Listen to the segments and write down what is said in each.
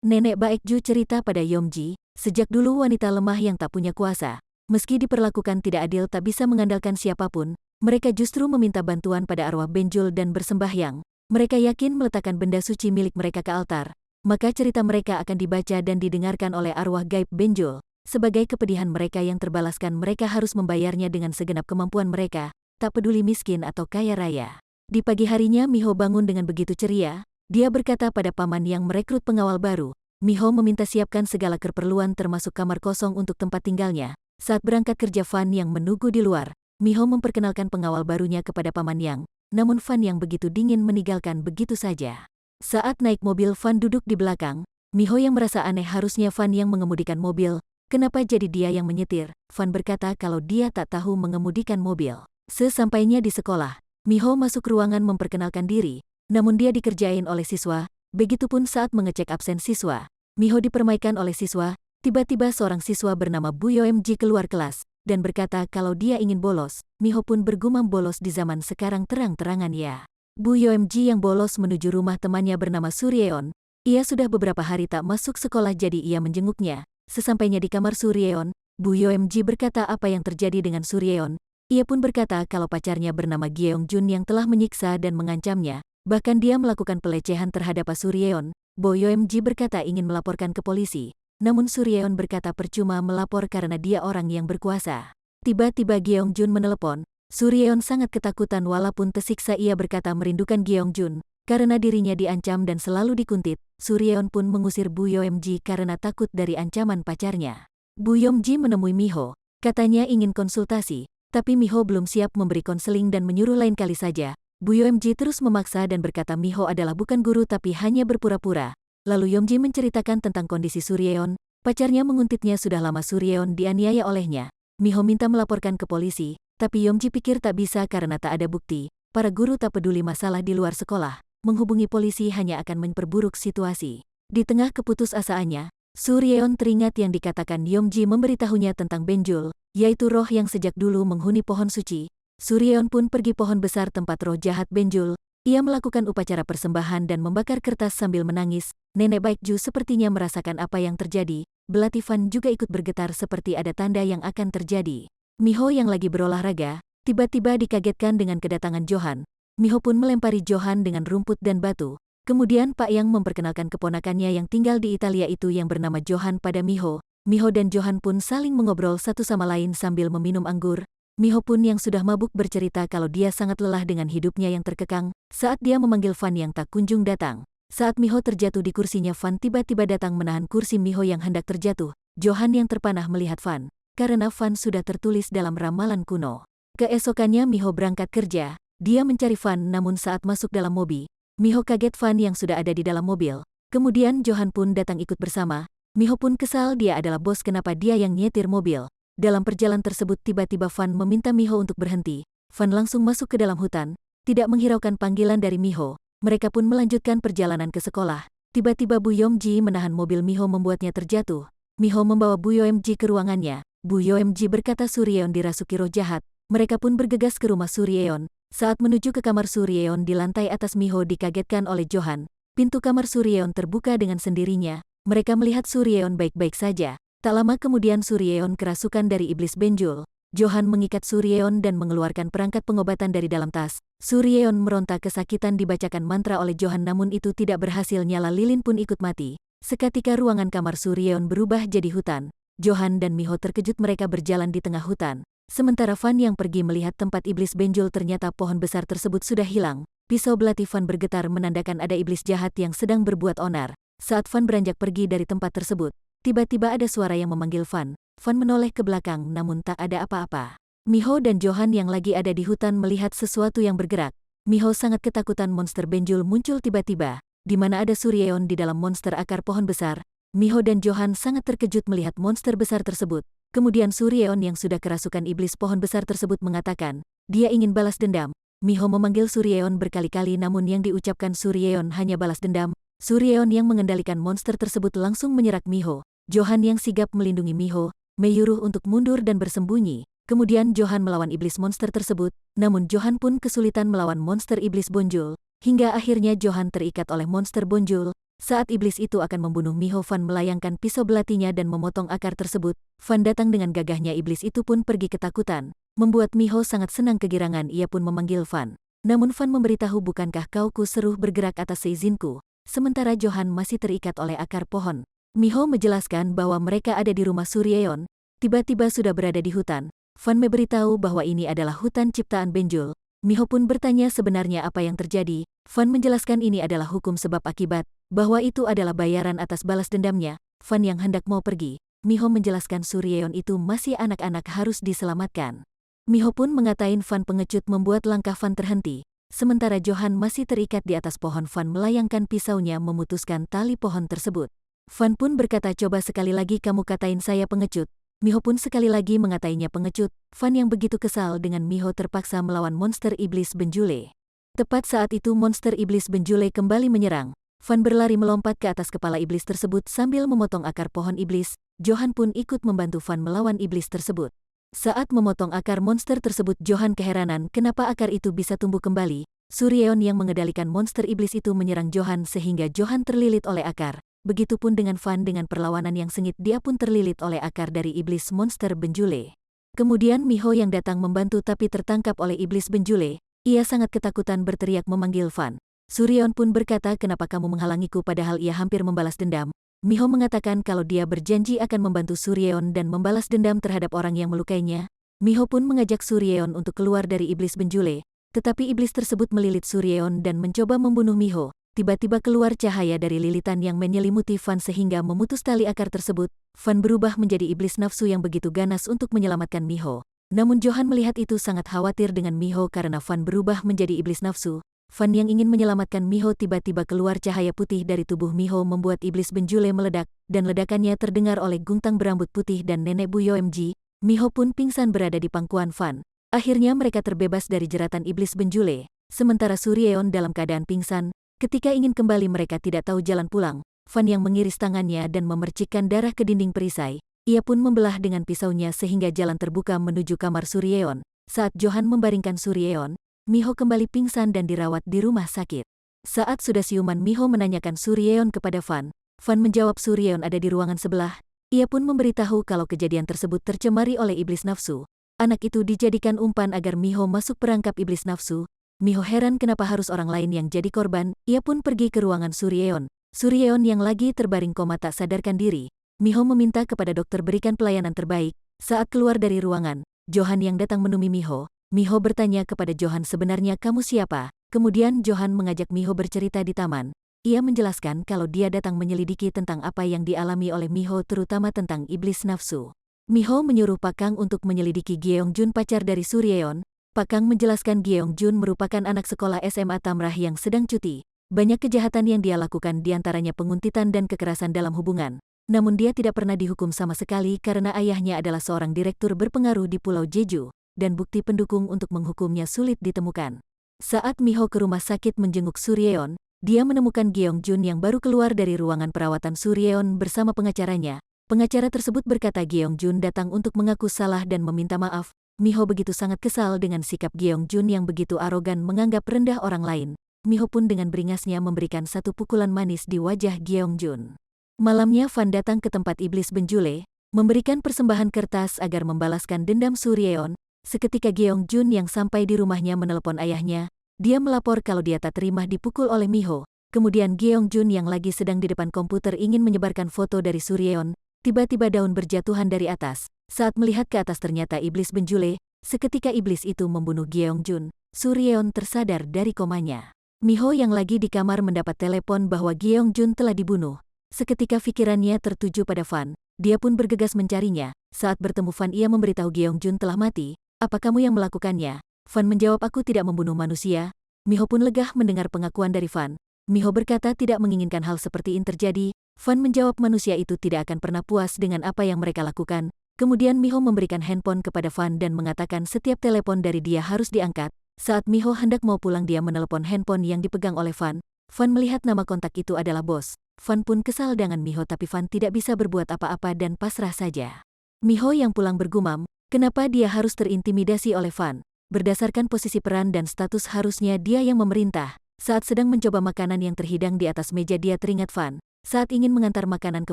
Nenek Baekju cerita pada Yomji, sejak dulu wanita lemah yang tak punya kuasa, meski diperlakukan tidak adil tak bisa mengandalkan siapapun, mereka justru meminta bantuan pada arwah Benjul dan bersembahyang. Mereka yakin meletakkan benda suci milik mereka ke altar, maka cerita mereka akan dibaca dan didengarkan oleh arwah gaib Benjul. Sebagai kepedihan mereka yang terbalaskan, mereka harus membayarnya dengan segenap kemampuan mereka, tak peduli miskin atau kaya raya. Di pagi harinya Miho bangun dengan begitu ceria. Dia berkata pada paman yang merekrut pengawal baru. Miho meminta siapkan segala keperluan termasuk kamar kosong untuk tempat tinggalnya. Saat berangkat kerja, Fan yang menunggu di luar. Miho memperkenalkan pengawal barunya kepada paman Yang, namun Fan yang begitu dingin meninggalkan begitu saja. Saat naik mobil, Fan duduk di belakang. Miho yang merasa aneh, harusnya Fan yang mengemudikan mobil. Kenapa jadi dia yang menyetir? Fan berkata kalau dia tak tahu mengemudikan mobil. Sesampainya di sekolah, Miho masuk ruangan memperkenalkan diri, namun dia dikerjain oleh siswa. Begitupun saat mengecek absen siswa. Miho dipermaikan oleh siswa. Tiba-tiba seorang siswa bernama Bu Yomji keluar kelas dan berkata kalau dia ingin bolos. Miho pun bergumam, bolos di zaman sekarang terang-terangan ya. Bu Yomji yang bolos menuju rumah temannya bernama Suryeon. Ia sudah beberapa hari tak masuk sekolah, jadi ia menjenguknya. Sesampainya di kamar Suryeon, Bu Yomji berkata apa yang terjadi dengan Suryeon. Ia pun berkata kalau pacarnya bernama Gyeongjun yang telah menyiksa dan mengancamnya. Bahkan dia melakukan pelecehan terhadap Pak Suryeon. Bo Yomji berkata ingin melaporkan ke polisi. Namun Suryeon berkata percuma melapor karena dia orang yang berkuasa. Tiba-tiba Gyeongjun menelepon. Suryeon sangat ketakutan walaupun tersiksa. Ia berkata merindukan Gyeongjun karena dirinya diancam dan selalu dikuntit. Suryeon pun mengusir Bu Yomji karena takut dari ancaman pacarnya. Bu Yomji menemui Miho. Katanya ingin konsultasi, tapi Miho belum siap memberi konseling dan menyuruh lain kali saja. Bu Yomji terus memaksa dan berkata Miho adalah bukan guru tapi hanya berpura-pura. Lalu Yomji menceritakan tentang kondisi Suryeon. Pacarnya menguntitnya sudah lama. Suryeon dianiaya olehnya. Miho minta melaporkan ke polisi, tapi Yomji pikir tak bisa karena tak ada bukti. Para guru tak peduli masalah di luar sekolah. Menghubungi polisi hanya akan memperburuk situasi. Di tengah keputusasaannya, Suryeon teringat yang dikatakan Yomji memberitahunya tentang Benjul, yaitu roh yang sejak dulu menghuni pohon suci. Suryeon pun pergi pohon besar tempat roh jahat Benjul. Ia melakukan upacara persembahan dan membakar kertas sambil menangis. Nenek Baekju sepertinya merasakan apa yang terjadi. Belati Fan juga ikut bergetar seperti ada tanda yang akan terjadi. Miho yang lagi berolahraga, tiba-tiba dikagetkan dengan kedatangan Johan. Miho pun melempari Johan dengan rumput dan batu. Kemudian Pak Yang memperkenalkan keponakannya yang tinggal di Italia itu yang bernama Johan pada Miho. Miho dan Johan pun saling mengobrol satu sama lain sambil meminum anggur. Miho pun yang sudah mabuk bercerita kalau dia sangat lelah dengan hidupnya yang terkekang saat dia memanggil Fan yang tak kunjung datang. Saat Miho terjatuh di kursinya, Fan tiba-tiba datang menahan kursi Miho yang hendak terjatuh. Johan yang terpanah melihat Fan, karena Fan sudah tertulis dalam ramalan kuno. Keesokannya Miho berangkat kerja. Dia mencari Fan, namun saat masuk dalam mobil, Miho kaget Fan yang sudah ada di dalam mobil. Kemudian Johan pun datang ikut bersama. Miho pun kesal, dia adalah bos, kenapa dia yang nyetir mobil. Dalam perjalanan tersebut tiba-tiba Fan meminta Miho untuk berhenti. Fan langsung masuk ke dalam hutan, tidak menghiraukan panggilan dari Miho. Mereka pun melanjutkan perjalanan ke sekolah. Tiba-tiba Bu Yomji menahan mobil Miho membuatnya terjatuh. Miho membawa Bu Yomji ke ruangannya. Bu Yomji berkata Suryeon dirasuki roh jahat. Mereka pun bergegas ke rumah Suryeon. Saat menuju ke kamar Suryeon di lantai atas, Miho dikagetkan oleh Johan. Pintu kamar Suryeon terbuka dengan sendirinya. Mereka melihat Suryeon baik-baik saja. Tak lama kemudian Suryeon kerasukan dari iblis Benjul. Johan mengikat Suryeon dan mengeluarkan perangkat pengobatan dari dalam tas. Suryeon meronta kesakitan, dibacakan mantra oleh Johan namun itu tidak berhasil, nyala lilin pun ikut mati. Seketika ruangan kamar Suryeon berubah jadi hutan. Johan dan Miho terkejut, mereka berjalan di tengah hutan. Sementara Fan yang pergi melihat tempat iblis Benjul, ternyata pohon besar tersebut sudah hilang. Pisau belati Fan bergetar menandakan ada iblis jahat yang sedang berbuat onar. Saat Fan beranjak pergi dari tempat tersebut, tiba-tiba ada suara yang memanggil Fan. Fan menoleh ke belakang namun tak ada apa-apa. Miho dan Johan yang lagi ada di hutan melihat sesuatu yang bergerak. Miho sangat ketakutan, monster Benjul muncul tiba-tiba. Di mana ada Suryeon di dalam monster akar pohon besar. Miho dan Johan sangat terkejut melihat monster besar tersebut. Kemudian Suryeon yang sudah kerasukan iblis pohon besar tersebut mengatakan, dia ingin balas dendam. Miho memanggil Suryeon berkali-kali namun yang diucapkan Suryeon hanya balas dendam. Suryeon yang mengendalikan monster tersebut langsung menyerang Miho. Johan yang sigap melindungi Miho, menyuruh untuk mundur dan bersembunyi. Kemudian Johan melawan iblis monster tersebut, namun Johan pun kesulitan melawan monster iblis Bonjul. Hingga akhirnya Johan terikat oleh monster Bonjul. Saat iblis itu akan membunuh Miho, Fan melayangkan pisau belatinya dan memotong akar tersebut. Fan datang dengan gagahnya, iblis itu pun pergi ketakutan. Membuat Miho sangat senang kegirangan, ia pun memanggil Fan. Namun Fan memberitahu, bukankah kau suruh bergerak atas seizinku? Sementara Johan masih terikat oleh akar pohon. Miho menjelaskan bahwa mereka ada di rumah Suryeon. Tiba-tiba sudah berada di hutan. Fan memberitahu bahwa ini adalah hutan ciptaan Benjul. Miho pun bertanya sebenarnya apa yang terjadi. Fan menjelaskan ini adalah hukum sebab akibat, bahwa itu adalah bayaran atas balas dendamnya. Fan yang hendak mau pergi, Miho menjelaskan Suryeon itu masih anak-anak, harus diselamatkan. Miho pun mengatain Fan pengecut, membuat langkah Fan terhenti. Sementara Johan masih terikat di atas pohon, Fan melayangkan pisaunya memutuskan tali pohon tersebut. Fan pun berkata, coba sekali lagi kamu katain saya pengecut. Miho pun sekali lagi mengatainya pengecut. Fan yang begitu kesal dengan Miho terpaksa melawan monster iblis Benjule. Tepat saat itu monster iblis Benjule kembali menyerang. Fan berlari melompat ke atas kepala iblis tersebut sambil memotong akar pohon iblis. Johan pun ikut membantu Fan melawan iblis tersebut. Saat memotong akar monster tersebut, Johan keheranan kenapa akar itu bisa tumbuh kembali. Suryeon yang mengendalikan monster iblis itu menyerang Johan sehingga Johan terlilit oleh akar. Begitupun dengan Fan, dengan perlawanan yang sengit dia pun terlilit oleh akar dari iblis monster Benjule. Kemudian Miho yang datang membantu tapi tertangkap oleh iblis Benjule. Ia sangat ketakutan berteriak memanggil Fan. Suryeon pun berkata, kenapa kamu menghalangiku, padahal ia hampir membalas dendam. Miho mengatakan kalau dia berjanji akan membantu Suryeon dan membalas dendam terhadap orang yang melukainya. Miho pun mengajak Suryeon untuk keluar dari iblis Benjule. Tetapi iblis tersebut melilit Suryeon dan mencoba membunuh Miho. Tiba-tiba keluar cahaya dari lilitan yang menyelimuti Fan sehingga memutus tali akar tersebut. Fan berubah menjadi iblis nafsu yang begitu ganas untuk menyelamatkan Miho. Namun Johan melihat itu sangat khawatir dengan Miho karena Fan berubah menjadi iblis nafsu. Fan yang ingin menyelamatkan Miho, tiba-tiba keluar cahaya putih dari tubuh Miho membuat iblis Benjule meledak, dan ledakannya terdengar oleh Gungtang berambut putih dan nenek Bu Yoemji. Miho pun pingsan berada di pangkuan Fan. Akhirnya mereka terbebas dari jeratan iblis Benjule. Sementara Suryeon dalam keadaan pingsan. Ketika ingin kembali mereka tidak tahu jalan pulang. Fan yang mengiris tangannya dan memercikkan darah ke dinding perisai. Ia pun membelah dengan pisaunya sehingga jalan terbuka menuju kamar Suryeon. Saat Johan membaringkan Suryeon, Miho kembali pingsan dan dirawat di rumah sakit. Saat sudah siuman, Miho menanyakan Suryeon kepada Fan. Fan menjawab Suryeon ada di ruangan sebelah. Ia pun memberitahu kalau kejadian tersebut tercemari oleh iblis nafsu. Anak itu dijadikan umpan agar Miho masuk perangkap iblis nafsu. Miho heran kenapa harus orang lain yang jadi korban. Ia pun pergi ke ruangan Suryeon. Suryeon yang lagi terbaring koma tak sadarkan diri. Miho meminta kepada dokter berikan pelayanan terbaik. Saat keluar dari ruangan, Johan yang datang menemui Miho. Miho bertanya kepada Johan, sebenarnya kamu siapa? Kemudian Johan mengajak Miho bercerita di taman. Ia menjelaskan kalau dia datang menyelidiki tentang apa yang dialami oleh Miho, terutama tentang iblis nafsu. Miho menyuruh Pak Kang untuk menyelidiki Gyeongjun, pacar dari Suryeon. Pak Kang menjelaskan Gyeongjun merupakan anak sekolah SMA Tamrah yang sedang cuti. Banyak kejahatan yang dia lakukan, diantaranya penguntitan dan kekerasan dalam hubungan. Namun dia tidak pernah dihukum sama sekali karena ayahnya adalah seorang direktur berpengaruh di Pulau Jeju, dan bukti pendukung untuk menghukumnya sulit ditemukan. Saat Miho ke rumah sakit menjenguk Suryeon, dia menemukan Gyeongjun yang baru keluar dari ruangan perawatan Suryeon bersama pengacaranya. Pengacara tersebut berkata Gyeongjun datang untuk mengaku salah dan meminta maaf. Miho begitu sangat kesal dengan sikap Gyeongjun yang begitu arogan menganggap rendah orang lain. Miho pun dengan beringasnya memberikan satu pukulan manis di wajah Gyeongjun. Malamnya Fan datang ke tempat iblis Benjule, memberikan persembahan kertas agar membalaskan dendam Suryeon. Seketika Gyeongjun yang sampai di rumahnya menelepon ayahnya. Dia melapor kalau dia tak terima dipukul oleh Miho. Kemudian Gyeongjun yang lagi sedang di depan komputer ingin menyebarkan foto dari Suryeon. Tiba-tiba daun berjatuhan dari atas. Saat melihat ke atas ternyata iblis Benjule. Seketika iblis itu membunuh Gyeongjun. Suryeon tersadar dari komanya. Miho yang lagi di kamar mendapat telepon bahwa Gyeongjun telah dibunuh. Seketika pikirannya tertuju pada Fan. Dia pun bergegas mencarinya. Saat bertemu Fan, ia memberitahu Gyeongjun telah mati. Apa kamu yang melakukannya? Fan menjawab, aku tidak membunuh manusia. Miho pun legah mendengar pengakuan dari Fan. Miho berkata tidak menginginkan hal seperti ini terjadi. Fan menjawab manusia itu tidak akan pernah puas dengan apa yang mereka lakukan. Kemudian Miho memberikan handphone kepada Fan dan mengatakan setiap telepon dari dia harus diangkat. Saat Miho hendak mau pulang, dia menelepon handphone yang dipegang oleh Fan. Fan melihat nama kontak itu adalah bos. Fan pun kesal dengan Miho, tapi Fan tidak bisa berbuat apa-apa dan pasrah saja. Miho yang pulang bergumam, kenapa dia harus terintimidasi oleh Fan? Berdasarkan posisi peran dan status harusnya dia yang memerintah. Saat sedang mencoba makanan yang terhidang di atas meja dia teringat Fan. Saat ingin mengantar makanan ke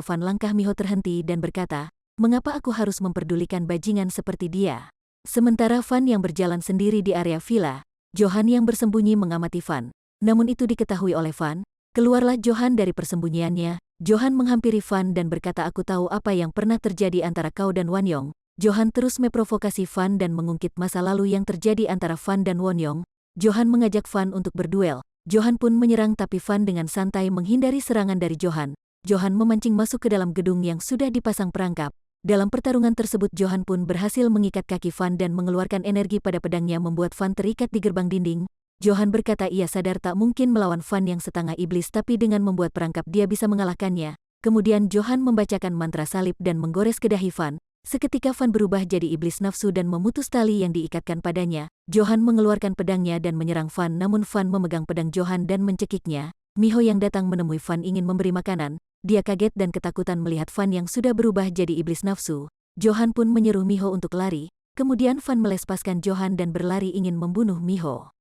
Fan langkah Miho terhenti dan berkata, "Mengapa aku harus memperdulikan bajingan seperti dia?" Sementara Fan yang berjalan sendiri di area villa, Johan yang bersembunyi mengamati Fan. Namun itu diketahui oleh Fan. Keluarlah Johan dari persembunyiannya. Johan menghampiri Fan dan berkata, "Aku tahu apa yang pernah terjadi antara kau dan Wanyong." Johan terus memprovokasi Fan dan mengungkit masa lalu yang terjadi antara Fan dan Wanyong. Johan mengajak Fan untuk berduel. Johan pun menyerang tapi Fan dengan santai menghindari serangan dari Johan. Johan memancing masuk ke dalam gedung yang sudah dipasang perangkap. Dalam pertarungan tersebut Johan pun berhasil mengikat kaki Fan dan mengeluarkan energi pada pedangnya membuat Fan terikat di gerbang dinding. Johan berkata ia sadar tak mungkin melawan Fan yang setengah iblis tapi dengan membuat perangkap dia bisa mengalahkannya. Kemudian Johan membacakan mantra salib dan menggores ke dahi Fan. Seketika Fan berubah jadi iblis nafsu dan memutus tali yang diikatkan padanya. Johan mengeluarkan pedangnya dan menyerang Fan namun Fan memegang pedang Johan dan mencekiknya. Miho yang datang menemui Fan ingin memberi makanan. Dia kaget dan ketakutan melihat Fan yang sudah berubah jadi iblis nafsu. Johan pun menyuruh Miho untuk lari. Kemudian Fan melespaskan Johan dan berlari ingin membunuh Miho.